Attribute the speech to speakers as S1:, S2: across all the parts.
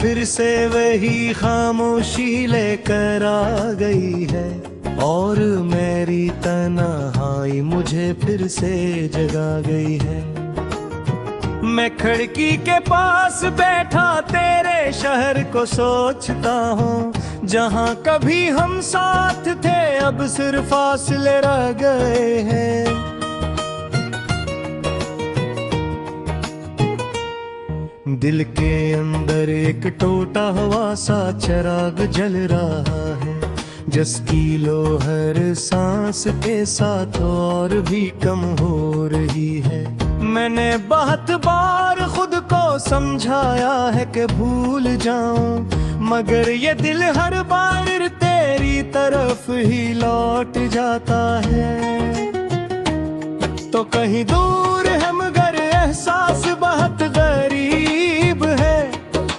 S1: फिर से वही खामोशी लेकर आ गई है, और मेरी तन्हाई मुझे फिर से जगा गई है। मैं खिड़की के पास बैठा तेरे शहर को सोचता हूँ, जहाँ कभी हम साथ थे अब सिर्फ फासले रह गए हैं। दिल के अंदर एक टूटा हुआ सा चिराग जल रहा है, जिसकी लो हर सांस के साथ और भी कम हो रही है। मैंने बहुत बार खुद को समझाया है कि भूल जाऊं, मगर ये दिल हर बार तेरी तरफ ही लौट जाता है। तो कहीं दूर है मगर एहसास बहुत गरीब है,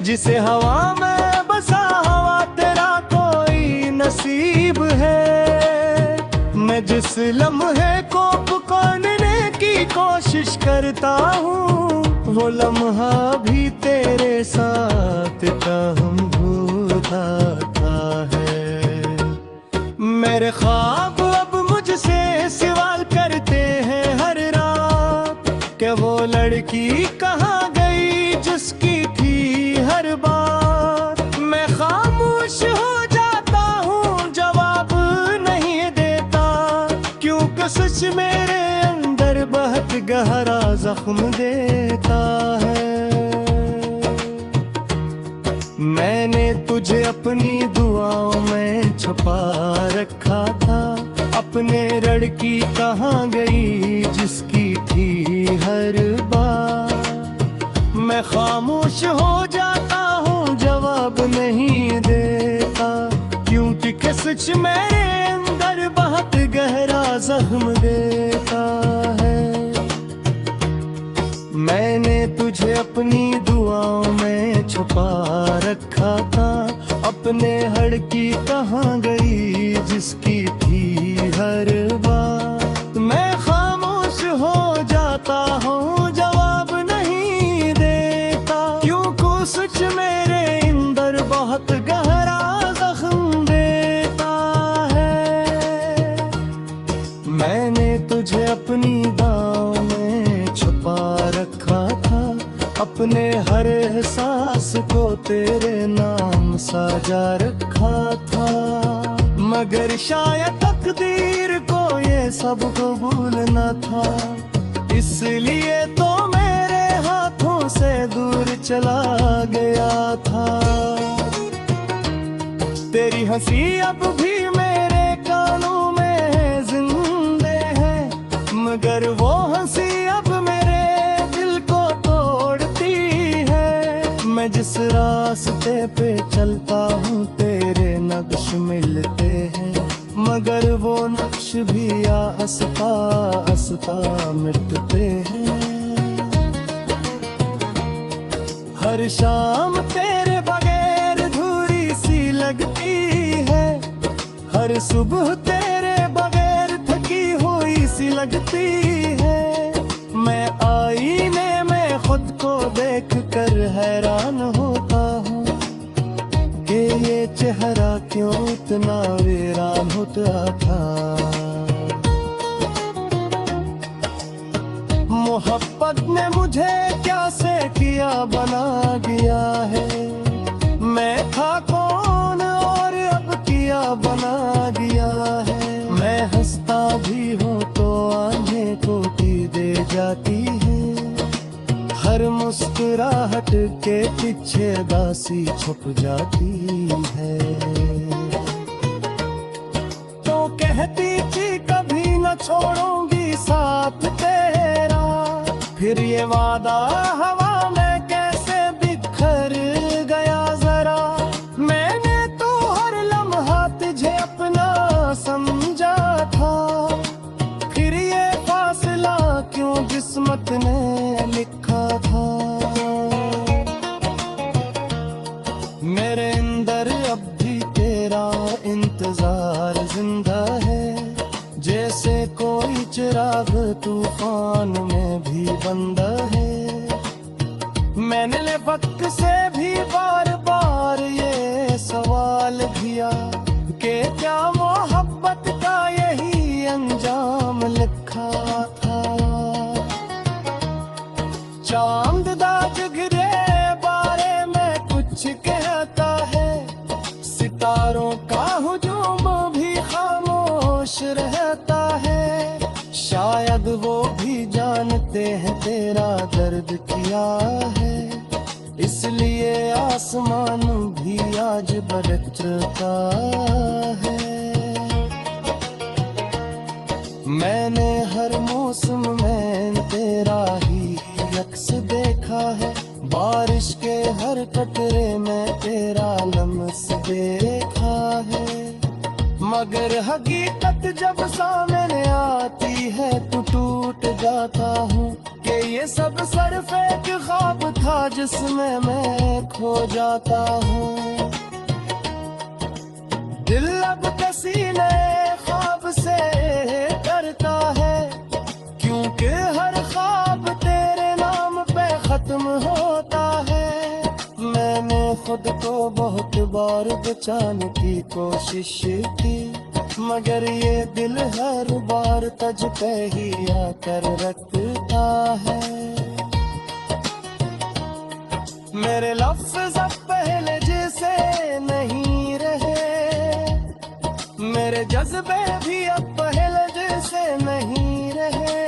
S1: जिसे हवा में बसा हवा तेरा कोई नसीब है। मैं जिस लम्हे को पुकारने की कोशिश करता हूँ, वो लम्हा भी तेरे साथ हम भूलता है। मेरे ख्वाब अब मुझसे सवाल करते हैं हर रात, कि वो लड़की कहाँ गई जिसकी थी हर बात। मैं खामोश हो जाता हूँ, जवाब नहीं देता, क्योंकि सच मेरे अंदर बहुत गहरा जख्म देता है। मैंने तुझे अपनी दुआओं में छुपा रखा था, अपने लड़की कहाँ गई जिसकी थी हर बार। मैं खामोश हो जाता हूँ, जवाब नहीं देता, क्योंकि सच मेरे अंदर बहुत गहरा जख्म देता है। मैंने तुझे अपनी दुआओं में छुपा रखा था, अपने लड़की कहाँ गई जिसकी थी हर बात। मैं खामोश हो जाता हूँ, जवाब नहीं देता, क्योंकि सच मेरे अंदर बहुत गहरा जख्म देता है। मैंने तुझे अपनी दुआओं में छुपा रखा था, अपने हर एहसास को तेरे नाम साजा रखा था, मगर शायद तकदीर को ये सब कबूल न था, इसलिए तो मेरे हाथों से दूर चला गया था। तेरी हंसी अब भी मेरे कानों में जिंदे है, मगर वो हंसी अब मेरे दिल को तोड़ती है। मैं जिस रास्ते पे चलता हूँ तेरे नक्श मिलते हैं, मगर वो नक्श भी आस्ता आस्ता मिटते हैं। हर शाम तेरे बगैर अधूरी सी लगती है, हर सुबह तेरे बगैर थकी हुई सी लगती है। मैं आईने में खुद को देख कर हैरान होता हूँ कि ये चेहरा क्यों इतना वीरान होता था। मोहब्बत ने मुझे क्या से किया बना गया है, मैं था कौन और अब किया बना गया है। मैं हंसता भी हूँ तो आंखें टूटी दे जाती है, हर मुस्कुराहट के पीछे दासी छुप जाती है। तो कहती थी कभी न छोड़ूंगी साथ तेरा, फिर ये वादा हवा में कैसे बिखर गया जरा। मैंने तो हर लम्हा तुझे अपना समझा था, फिर ये फासला क्यों किस्मत ने लिखा था। मेरे अंदर अब भी तेरा इंतजार जिंदा है, जैसे कोई चिराग तूफान में भी बंदा है। मैंने वक्त से भी बार बार ये सवाल किया कि क्या मोहब्बत का यही अंजाम लिखा था। चांद दाज गिरे बारे में कुछ कहता है, सितारों का हुजूम भी खामोश रहता है। शायद वो भी जानते हैं तेरा दर्द क्या है, इसलिए आसमान भी आज बरसता है। मैंने हर मौसम में तेरा ही अक्स देखा है, बारिश के हर कतरे में तेरा लम्स देखा है। मगर हकीकत जब सामने आती है तो टूट जाता हूँ कि ये सब सिर्फ एक ख्वाब था जिसमें मैं खो जाता हूँ। दिल अब किसी नए ख्वाब से डरता है, क्योंकि हर ख्वाब तेरे नाम पे खत्म होता है। मैंने खुद को बहुत बार बचाने की कोशिश की, मगर ये दिल हर बार तुझ पे ही आकर रखता है। मेरे लफ्ज़ अब पहले जैसे नहीं रहे, मेरे जज्बे भी अब पहले जैसे नहीं रहे।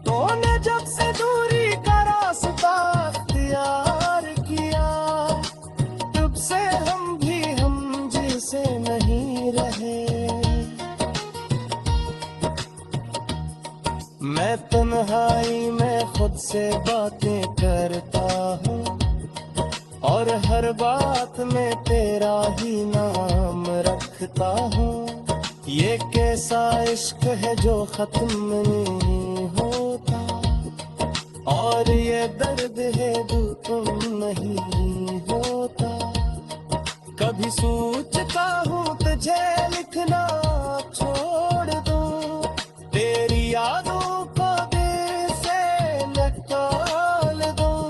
S1: तूने जब से दूरी का रास्ता अख्तियार किया, तब से हम भी हम जैसे नहीं रहे। मैं तन्हाई में खुद से बातें करता हूँ और हर बात में तेरा ही नाम रखता हूँ। ये कैसा इश्क है जो खत्म नहीं होता, और ये दर्द है जो तुम नहीं होता। कभी सोचता हूँ तुझे लिखना छोड़ दूँ, तेरी यादों को दिल से निकाल दूँ।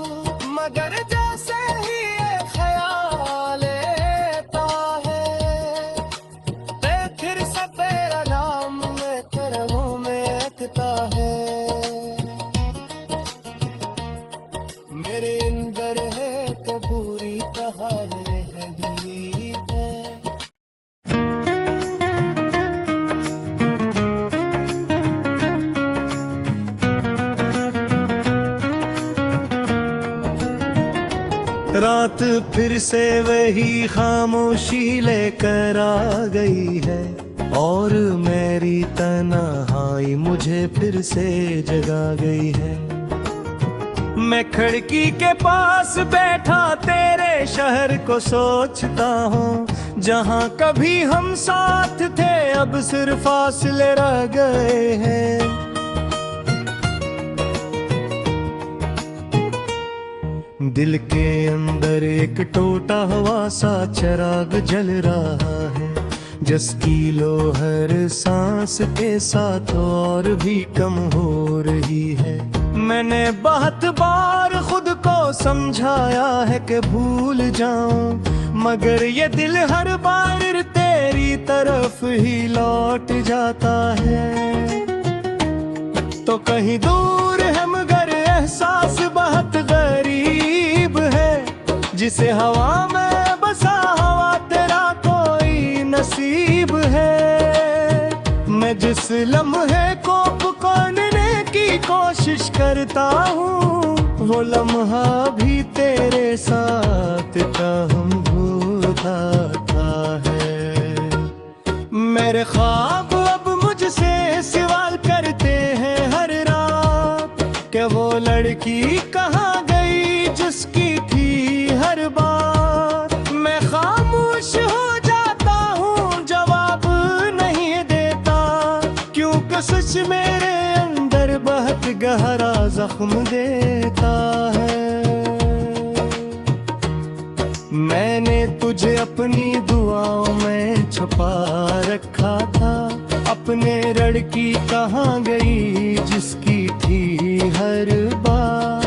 S1: मगर जैसे ही ये ख्याल आता है, फिर से तेरा नाम में तेरे मुँह में अटकता है। मेरे अंदर है तो पूरी तरह है भी है। रात फिर से वही खामोशी लेकर आ गई है, और मेरी तन्हाई मुझे फिर से जगा गई है। मैं खिड़की के पास बैठा तेरे शहर को सोचता हूँ, जहाँ कभी हम साथ थे अब सिर्फ फासले रह गए हैं। दिल के अंदर एक टूटा हुआ सा चिराग जल रहा है, जिसकी लो हर सांस के साथ और भी कम हो रही है। मैंने बहुत बार खुद को समझाया है कि भूल जाऊं, मगर ये दिल हर बार तेरी तरफ ही लौट जाता है। तो कहीं दूर है मगर एहसास बहुत गरीब है, जिसे हवा में बसा हवा तेरा कोई नसीब है। मैं जिस लम्हे को पुकारने की कोशिश करता हूँ, वो लम्हा भी तेरे साथ हम भूलता है। मेरे ख्वाब अब मुझसे सवाल करते हैं हर रात कि वो लड़की कहाँ गई जिसकी थी हर बात। मैं खामोश हो जाता हूँ, जवाब नहीं देता, क्योंकि सच मेरे अंदर बहुत गहरा जख्म देता है। मैंने तुझे अपनी दुआओं में छुपा रखा था, अपने लड़की कहाँ गई जिसकी थी हर बार।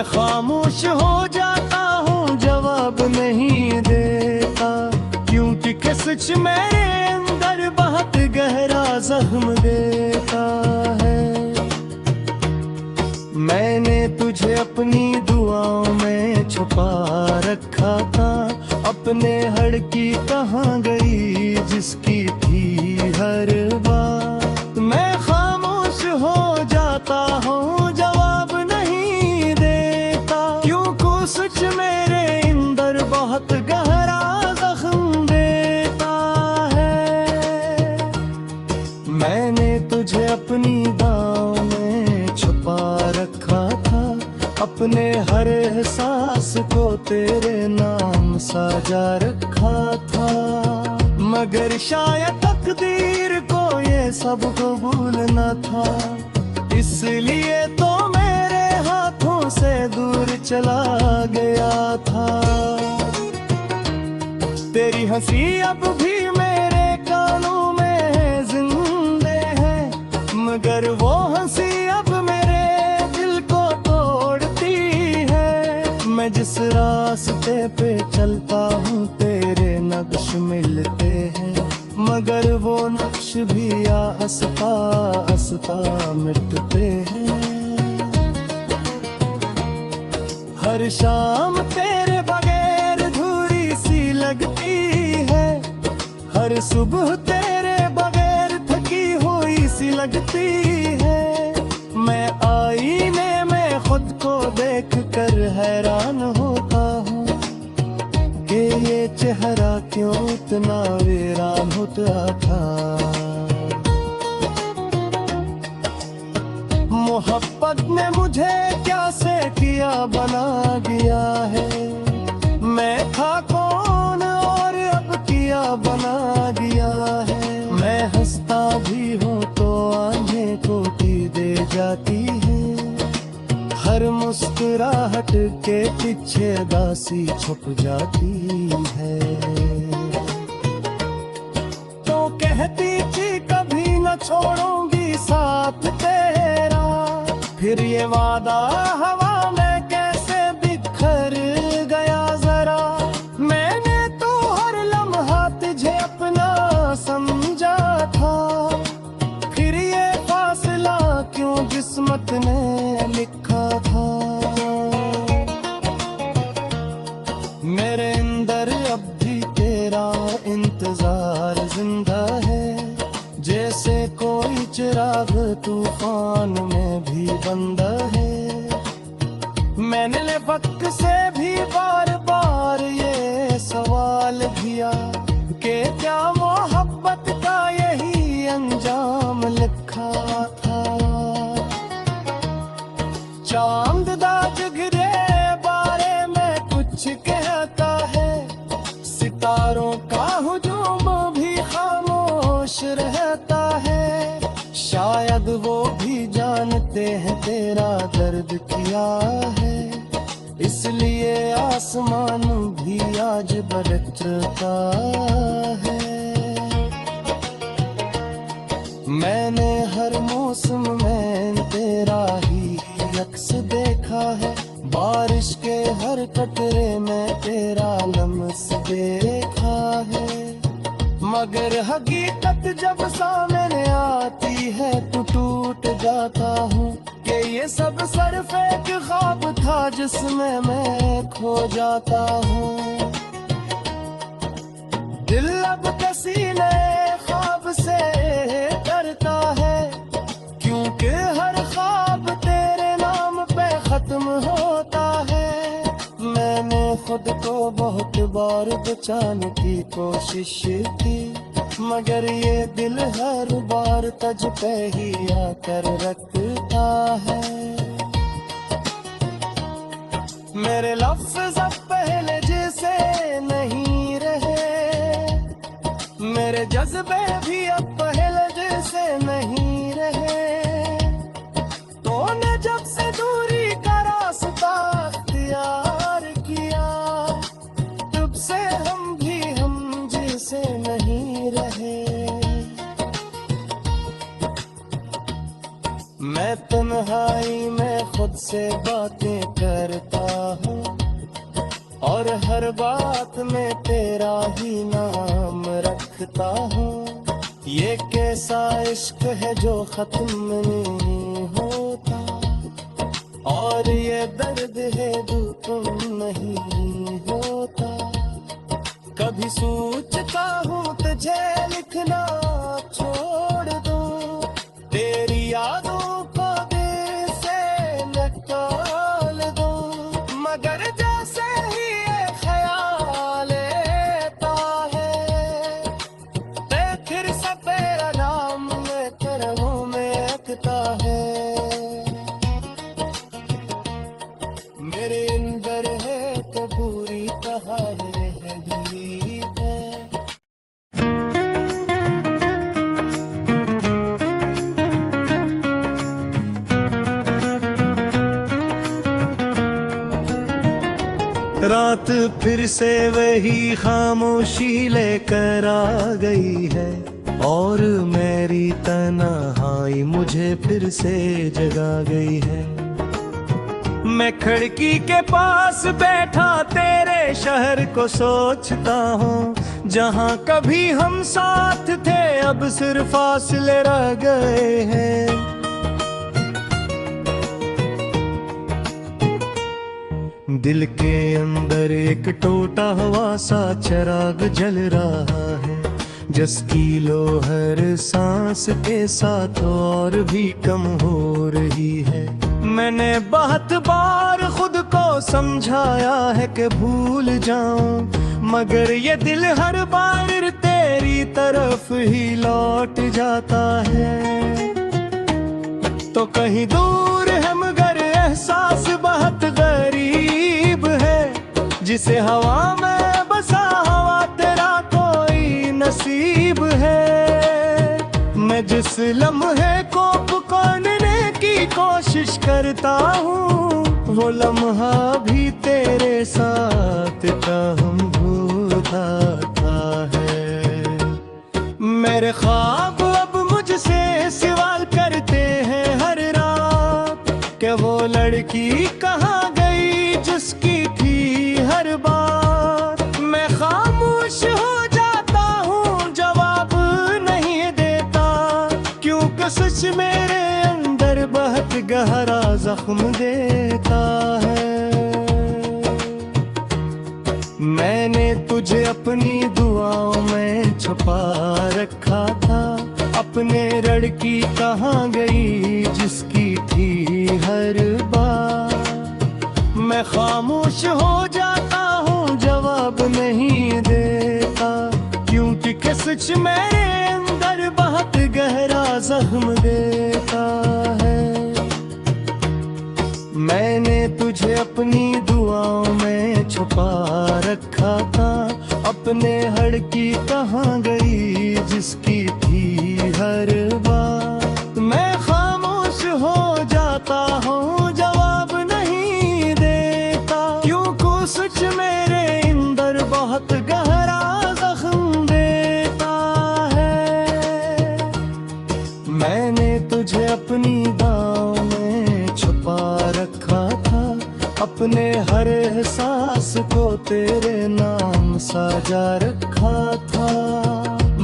S1: मैं खामोश हो जाता हूँ, जवाब नहीं देता, क्योंकि सच मेरे अंदर बहुत गहरा जख्म देता है। मैंने तुझे अपनी दुआओं में छुपा रखा था, अपने हड़ की कहाँ गई जिसकी थी हर बात। मैं खामोश हो जाता हूँ, जवाब नहीं देता, क्योंकि सच मेरे अंदर बहुत गहरा जख्म देता है। मैंने तुझे अपनी बाहों में छुपा रखा था, अपने हर एहसास को तेरे नाम साजा रखा था, मगर शायद तकदीर को ये सब कबूल न था, इसलिए तो मेरे हाथों से दूर चला गया था। तेरी हंसी अब भी मेरे कानों में जिंदे है, मगर वो हंसी अब मेरे दिल को तोड़ती है। मैं जिस रास्ते पे चलता हूँ तेरे नक्श मिलते हैं, मगर वो नक्श भी आस्ता आस्ता मिटते हैं। हर शाम तेरे बगैर अधूरी सी लगती है, हर सुबह तेरे बगैर थकी हुई सी लगती है। मैं आईने में खुद को देख कर हैरान होता हूँ कि ये चेहरा क्यों इतना वीरान होता था। मोहब्बत ने मुझे क्या से किया बना गया है, मैं था कौन और अब किया बना गया है। मैं हंसता भी हूँ तो आंखें टूटी दे जाती है, हर मुस्कुराहट के पीछे दासी छुप जाती है। तो कहती थी कभी न छोड़ूंगी साथ तेरा, फिर ये वादा हवा में कैसे बिखर गया जरा। मैंने तो हर लम्हा तुझे अपना समझा था, फिर ये फासला क्यों किस्मत ने लिखा था। मेरे अंदर अब भी तेरा इंतजार जिंदा है, जैसे कोई चिराग तूफान में भी बंदा है। मैंने वक्त से भी बार बार ये सवाल किया कि क्या मोहब्बत का यही अंजाम लिखा था। चांद दा जिगरे बारे में कुछ कहता है, सितारों का हुजूम भी खामोश रहता है। शायद वो भी जानते हैं तेरा दर्द क्या है, इसलिए आसमान भी आज बरसता है। मैंने हर मौसम में तेरा ही अक्स देखा है, बारिश के हर कतरे में तेरा लम्स देखा है। मगर हकीकत जब सामने आती है तो टूट जाता हूँ कि ये सब सिर्फ एक ख्वाब था जिसमें मैं खो जाता हूँ। दिल अब किसी नए ख्वाब से डरता है, क्योंकि हर ख्वाब तेरे नाम पे खत्म होता है। मैंने खुद को बहुत बार बचाने की कोशिश की, मगर ये दिल हर बार तुझ पे ही आकर रखता है। मेरे लफ्ज़ अब पहले जैसे नहीं रहे, मेरे जज्बे भी अब पहले जैसे नहीं रहे। तूने जब से दूरी का रास्ता अख्तियार किया, तब से हम भी हम जैसे नहीं रहे। मैं मैं तन्हाई में खुद से बातें करता हूँ और हर बात में तेरा ही नाम रखता हूँ। ये कैसा इश्क है जो खत्म नहीं होता, और ये दर्द है जो तुम नहीं होता। कभी सोचता हूँ तुझे लिखना छोड़ दूँ, तेरी यादों को दिल से निकाल दूँ, मगर जैसे ही ये ख्याल आता है, फिर से तेरा नाम मेरे मुंह में अटकता है। मेरे अंदर है तो पूरी तरह है दिली है। रात फिर से वही खामोशी लेकर आ गई है, और मेरी तन्हाई मुझे फिर से जगा गई है। मैं खिड़की के पास बैठा तेरे शहर को सोचता हूँ, जहाँ कभी हम साथ थे अब सिर्फ फासले रह गए हैं। दिल के अंदर एक टूटा हुआ सा चिराग जल रहा है, जिसकी लो हर सांस के साथ और भी कम हो रही है। मैंने बहुत बार खुद को समझाया है कि भूल जाऊं, मगर ये दिल हर बार तेरी तरफ ही लौट जाता है। तो कहीं दूर है मगर एहसास बहुत गरीब है, जिसे हवा में बसा हवा तेरा कोई नसीब है। मैं जिस लम्हे को पुकारने की कोशिश करता हूँ, वो लम्हा भी तेरे साथ हम भूलता है। मेरे ख्वाब अब मुझसे सवाल करते हैं हर रात, कि वो लड़की कहाँ गई जिसकी थी हर बात। मैं खामोश हो जाता हूँ, जवाब नहीं देता, क्योंकि सच मेरे अंदर बहुत गहरा जख्म देता है। मैंने तुझे अपनी दुआओं में छुपा रखा था, अपने लड़की कहाँ गई जिसकी थी हर बार। मैं खामोश हो जाता हूँ, जवाब नहीं देता, क्योंकि सच मेरे अंदर बहुत गहरा जख्म देता है। मैंने तुझे अपनी दुआओं में छुपा रखा था, अपने लड़की कहाँ गई जिसकी थी हर बात। मैं खामोश हो जाता हूँ, जवाब नहीं देता, क्योंकि सच मेरे अंदर बहुत गहरा जख्म देता है। मैंने तुझे अपनी दुआओं में छुपा रखा था, अपने हर एहसास को तेरे नाम साजा रखा था,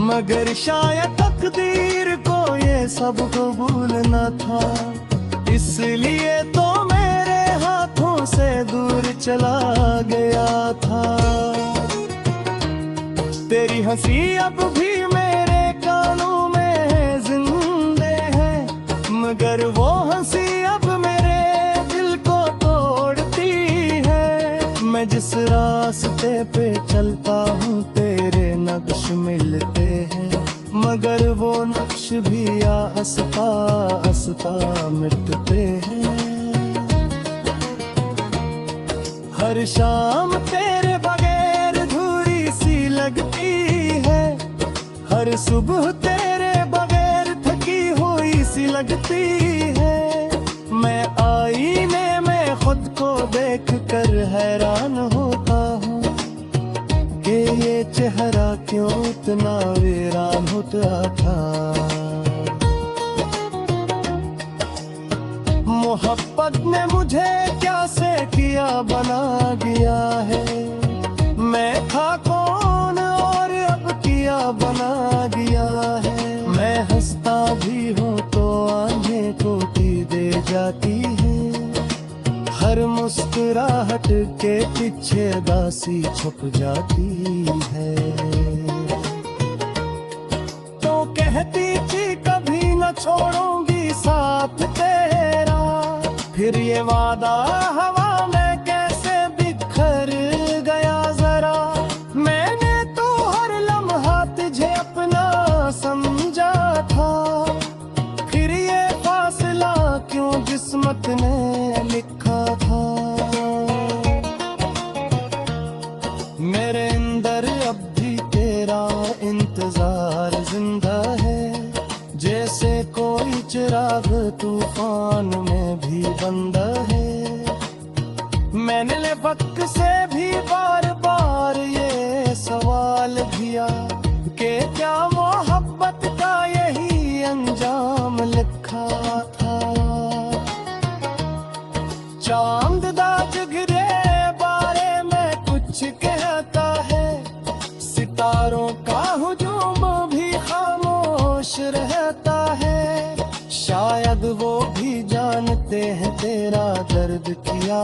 S1: मगर शायद तकदीर को ये सब कबूल न था, इसलिए तो मेरे हाथों से दूर चला गया था। तेरी हंसी अब भी मेरे कानों में जिंदे है, मगर वो हंसी अब मेरे दिल को तोड़ती है। मैं जिस रास्ते पे चलता हूँ तेरे नक्श मिलते हैं, मगर वो नक्श भी आस्ता आस्ता मिटते हैं। हर शाम तेरे बगैर अधूरी सी लगती है, हर सुबह तेरे बगैर थकी हुई सी लगती है। मैं आईने में खुद को देख कर हैरान होता हूँ कि ये चेहरा क्यों इतना वीरान होता था। वक्त ने मुझे क्या से किया बना गया है। मैं था कौन और अब किया बना गया है। मैं हंसता भी हूँ तो आंखें टूटी दे जाती है। हर मुस्कुराहट के पीछे दासी छुप जाती है। तो कहती थी कभी न छोड़ूंगी साथ तेरा, फिर ये वादा हवा में कैसे बिखर गया जरा। मैंने तो हर लम्हा तुझे अपना समझा था, फिर ये फासला क्यों किस्मत ने लिखा था। मेरे अंदर अब भी तेरा इंतजार जिंदा है, जैसे कोई चिराग तूफान में भी बंदा है। मैंने वक्त से भी बार बार ये सवाल किया कि क्या मोहब्बत का यही अंजाम लिखा था। चांद दा जिगरे बारे में कुछ कहता है, सितारों का हुजूम भी खामोश रहता है। शायद वो भी जानते हैं तेरा दर्द किया।